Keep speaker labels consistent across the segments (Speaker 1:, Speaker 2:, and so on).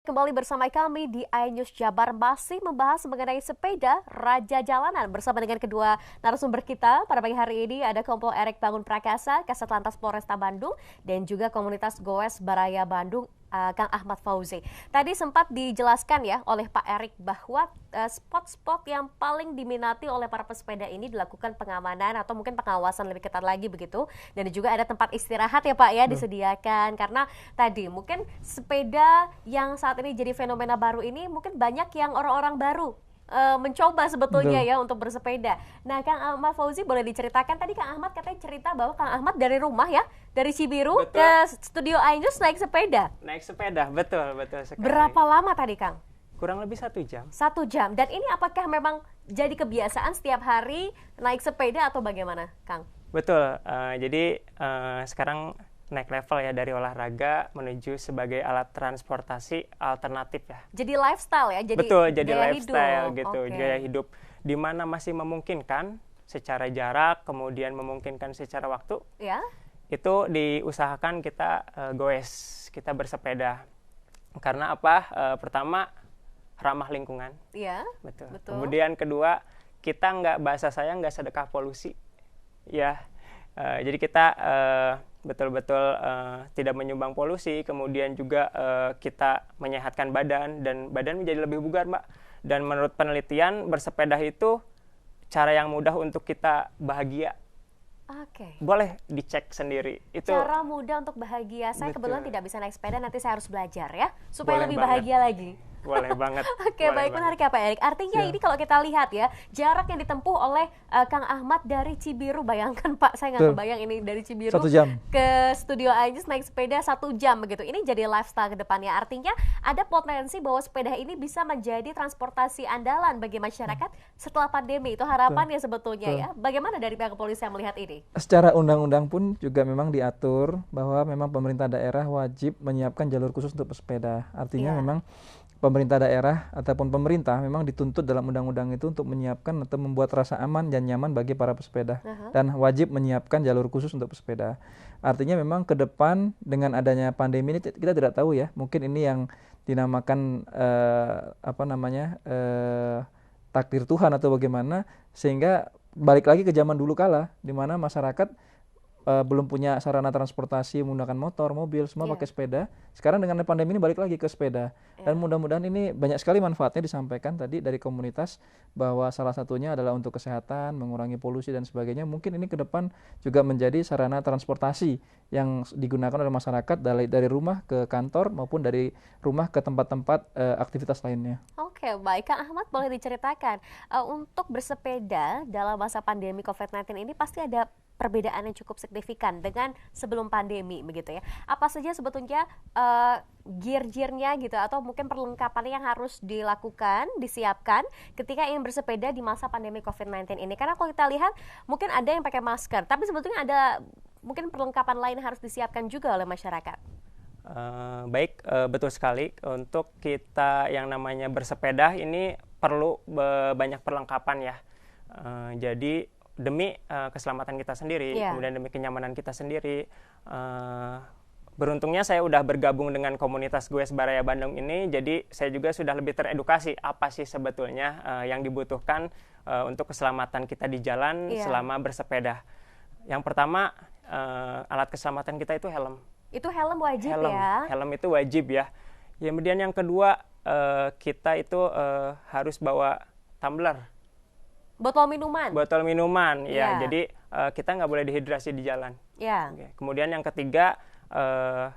Speaker 1: kembali bersama kami di iNews Jabar masih membahas mengenai sepeda Raja Jalanan bersama dengan kedua narasumber kita. Pada pagi hari ini ada Kompol Erik Bangun Prakasa, Kasat Lantas Polresta Bandung, dan juga komunitas Goes Baraya Bandung, Kang Ahmad Fauzi. Tadi sempat dijelaskan ya oleh Pak Erik bahwa spot-spot yang paling diminati oleh para pesepeda ini dilakukan pengamanan atau mungkin pengawasan lebih ketat lagi begitu. Dan juga ada tempat istirahat ya Pak ya disediakan, karena tadi mungkin sepeda yang saat ini jadi fenomena baru ini mungkin banyak yang orang-orang baru mencoba sebetulnya ya untuk bersepeda. Nah, Kang Ahmad Fauzi, boleh diceritakan, tadi Kang Ahmad katanya cerita bahwa Kang Ahmad dari rumah ya, dari Cibiru ke studio iNews naik sepeda.
Speaker 2: Naik sepeda, betul sekali.
Speaker 1: Berapa lama tadi Kang?
Speaker 2: Kurang lebih 1 jam.
Speaker 1: 1 jam. Dan ini apakah memang jadi kebiasaan setiap hari naik sepeda atau bagaimana Kang?
Speaker 2: Betul, jadi sekarang naik level ya dari olahraga menuju sebagai alat transportasi alternatif ya.
Speaker 1: Jadi lifestyle ya?
Speaker 2: Betul, jadi lifestyle
Speaker 1: hidup.
Speaker 2: gitu, gaya hidup di mana masih memungkinkan secara jarak, kemudian memungkinkan secara waktu.
Speaker 1: Ya.
Speaker 2: Itu diusahakan kita goes, kita bersepeda. Karena apa? Pertama, ramah lingkungan.
Speaker 1: Iya.
Speaker 2: Betul. Kemudian kedua, kita bahasa saya nggak sedekah polusi. Ya. Jadi kita betul-betul tidak menyumbang polusi, kemudian juga kita menyehatkan badan, dan badan menjadi lebih bugar, Mbak. Dan menurut penelitian, bersepeda itu cara yang mudah untuk kita bahagia.
Speaker 1: Oke.
Speaker 2: Boleh dicek sendiri. Itu
Speaker 1: cara mudah untuk bahagia. Saya kebetulan tidak bisa naik sepeda, nanti saya harus belajar ya, supaya
Speaker 2: Boleh
Speaker 1: lebih
Speaker 2: banget.
Speaker 1: bahagia lagi.
Speaker 2: Boleh banget.
Speaker 1: Oke, baik, menarik ya Pak Erik. Artinya ini kalau kita lihat ya, jarak yang ditempuh oleh Kang Ahmad dari Cibiru, bayangkan Pak, saya nggak kebayang ini dari Cibiru
Speaker 3: 1 jam.
Speaker 1: ke studio iNews naik sepeda 1 jam begitu. Ini jadi lifestyle ke depannya. Artinya ada potensi bahwa sepeda ini bisa menjadi transportasi andalan bagi masyarakat setelah pandemi. Itu harapannya sebetulnya ya. Bagaimana dari pihak kepolisian melihat ini?
Speaker 3: Secara undang-undang pun juga memang diatur bahwa memang pemerintah daerah wajib menyiapkan jalur khusus untuk pesepeda. Artinya memang pemerintah daerah ataupun pemerintah memang dituntut dalam undang-undang itu untuk menyiapkan atau membuat rasa aman dan nyaman bagi para pesepeda, dan wajib menyiapkan jalur khusus untuk pesepeda. Artinya memang ke depan dengan adanya pandemi ini kita tidak tahu ya, mungkin ini yang dinamakan takdir Tuhan atau bagaimana, sehingga balik lagi ke zaman dulu kala di mana masyarakat belum punya sarana transportasi menggunakan motor, mobil, semua pakai sepeda. Sekarang dengan pandemi ini balik lagi ke sepeda. Dan mudah-mudahan ini banyak sekali manfaatnya disampaikan tadi dari komunitas, bahwa salah satunya adalah untuk kesehatan, mengurangi polusi dan sebagainya. Mungkin ini ke depan juga menjadi sarana transportasi yang digunakan oleh masyarakat dari rumah ke kantor maupun dari rumah ke tempat-tempat aktivitas lainnya.
Speaker 1: Oke, baik. Kang Ahmad, boleh diceritakan untuk bersepeda dalam masa pandemi COVID-19 ini pasti ada perbedaan yang cukup signifikan dengan sebelum pandemi begitu ya. Apa saja sebetulnya gear-gearnya gitu, atau mungkin perlengkapan yang harus dilakukan, disiapkan ketika ingin bersepeda di masa pandemi COVID-19 ini? Karena kalau kita lihat mungkin ada yang pakai masker, tapi sebetulnya ada mungkin perlengkapan lain yang harus disiapkan juga oleh masyarakat.
Speaker 2: Baik, betul sekali. Untuk kita yang namanya bersepeda ini perlu banyak perlengkapan ya. Jadi demi keselamatan kita sendiri, kemudian demi kenyamanan kita sendiri. Beruntungnya saya udah bergabung dengan komunitas Goes Baraya Bandung ini, jadi saya juga sudah lebih teredukasi apa sih sebetulnya yang dibutuhkan untuk keselamatan kita di jalan selama bersepeda. Yang pertama, alat keselamatan kita itu helm.
Speaker 1: Itu helm wajib ya?
Speaker 2: Helm itu wajib ya. Kemudian yang kedua, kita itu harus bawa tumbler.
Speaker 1: Botol minuman
Speaker 2: ya. Jadi kita nggak boleh dehidrasi di jalan. Oke. Kemudian yang ketiga,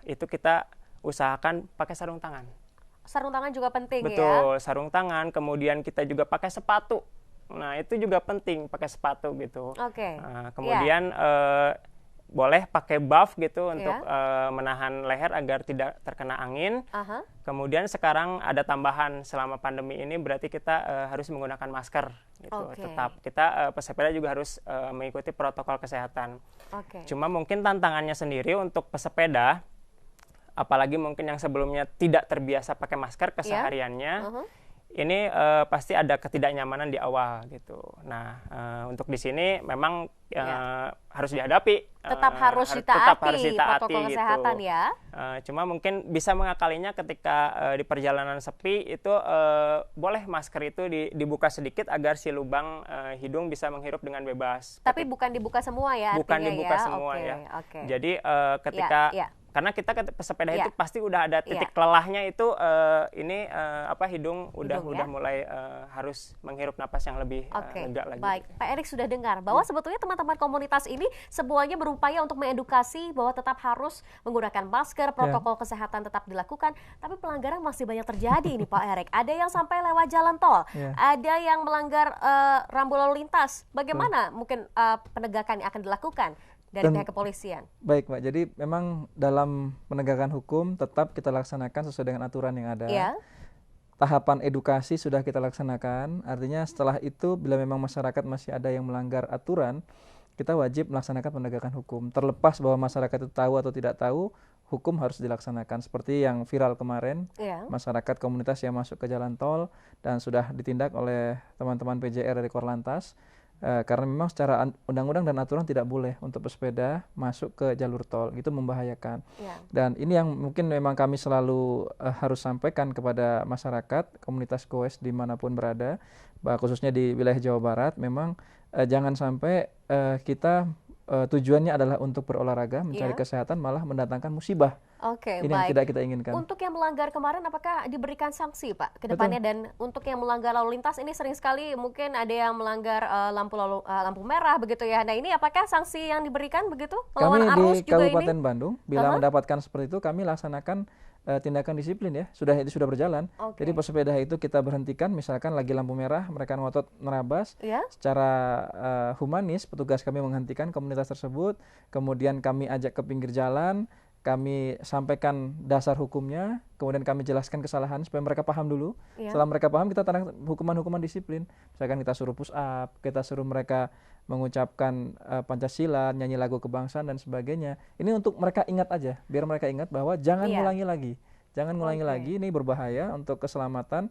Speaker 2: itu kita usahakan pakai sarung tangan.
Speaker 1: Sarung tangan juga penting.
Speaker 2: Betul, sarung tangan. Kemudian kita juga pakai sepatu. Nah, itu juga penting, pakai sepatu gitu. Kemudian boleh pakai buff gitu untuk menahan leher agar tidak terkena angin. Kemudian sekarang ada tambahan, selama pandemi ini berarti kita harus menggunakan masker gitu. Tetap kita pesepeda juga harus mengikuti protokol kesehatan. Cuma mungkin tantangannya sendiri untuk pesepeda, apalagi mungkin yang sebelumnya tidak terbiasa pakai masker kesehariannya, ini pasti ada ketidaknyamanan di awal gitu. Nah, untuk di sini memang harus dihadapi.
Speaker 1: Tetap harus ditaati protokol kesehatan gitu. Ya.
Speaker 2: Cuma mungkin bisa mengakalinya ketika di perjalanan sepi itu boleh masker itu dibuka sedikit agar si lubang hidung bisa menghirup dengan bebas.
Speaker 1: Tapi bukan dibuka semua ya?
Speaker 2: Bukan dibuka semua ya. Jadi ketika karena kita pesepeda itu pasti udah ada titik lelahnya itu hidung udah mulai harus menghirup napas yang lebih lega lagi.
Speaker 1: Baik, Pak Erik sudah dengar bahwa sebetulnya teman-teman komunitas ini semuanya berupaya untuk mengedukasi bahwa tetap harus menggunakan masker, protokol kesehatan tetap dilakukan, tapi pelanggaran masih banyak terjadi ini Pak Erik. Ada yang sampai lewat jalan tol, ada yang melanggar rambu lalu lintas. Bagaimana mungkin penegakan yang akan dilakukan dari pihak kepolisian?
Speaker 3: Baik, Mbak. Jadi memang dalam penegakan hukum tetap kita laksanakan sesuai dengan aturan yang ada. Tahapan edukasi sudah kita laksanakan. Artinya setelah itu bila memang masyarakat masih ada yang melanggar aturan, kita wajib melaksanakan penegakan hukum. Terlepas bahwa masyarakat itu tahu atau tidak tahu, hukum harus dilaksanakan. Seperti yang viral kemarin, masyarakat komunitas yang masuk ke jalan tol dan sudah ditindak oleh teman-teman PJR dari Korlantas. Karena memang secara undang-undang dan aturan tidak boleh untuk pesepeda masuk ke jalur tol, itu membahayakan. Dan ini yang mungkin memang kami selalu harus sampaikan kepada masyarakat, komunitas goes dimanapun berada, khususnya di wilayah Jawa Barat, memang jangan sampai kita tujuannya adalah untuk berolahraga, mencari kesehatan, malah mendatangkan musibah. Ini yang tidak kita inginkan.
Speaker 1: Untuk yang melanggar kemarin, apakah diberikan sanksi Pak ke depannya? Dan untuk yang melanggar lalu lintas, ini sering sekali mungkin ada yang melanggar lampu merah begitu ya. Nah ini apakah sanksi yang diberikan begitu?
Speaker 3: Kami di Kabupaten Bandung, bila mendapatkan seperti itu, kami laksanakan tindakan disiplin ya. Itu sudah berjalan. Jadi pesepeda itu kita berhentikan, misalkan lagi lampu merah, mereka ngotot nerabas, secara humanis petugas kami menghentikan komunitas tersebut, kemudian kami ajak ke pinggir jalan, kami sampaikan dasar hukumnya, kemudian kami jelaskan kesalahan supaya mereka paham dulu. Setelah mereka paham, kita tanda hukuman-hukuman disiplin. Misalkan kita suruh push up, kita suruh mereka mengucapkan Pancasila, nyanyi lagu kebangsaan dan sebagainya. Ini untuk mereka ingat aja, biar mereka ingat bahwa jangan ngulangi lagi. Jangan ngulangi lagi, ini berbahaya untuk keselamatan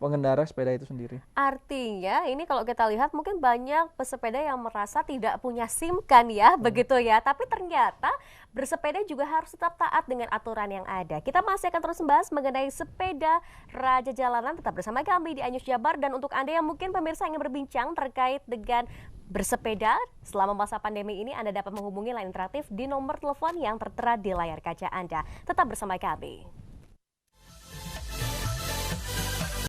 Speaker 3: pengendara sepeda itu sendiri.
Speaker 1: Artinya ini kalau kita lihat mungkin banyak pesepeda yang merasa tidak punya SIM kan ya, begitu ya. Tapi ternyata bersepeda juga harus tetap taat dengan aturan yang ada. Kita masih akan terus membahas mengenai sepeda Raja Jalanan, tetap bersama kami di iNews Jabar. Dan untuk Anda yang mungkin pemirsa ingin berbincang terkait dengan bersepeda selama masa pandemi ini, Anda dapat menghubungi line interaktif di nomor telepon yang tertera di layar kaca Anda. Tetap bersama kami.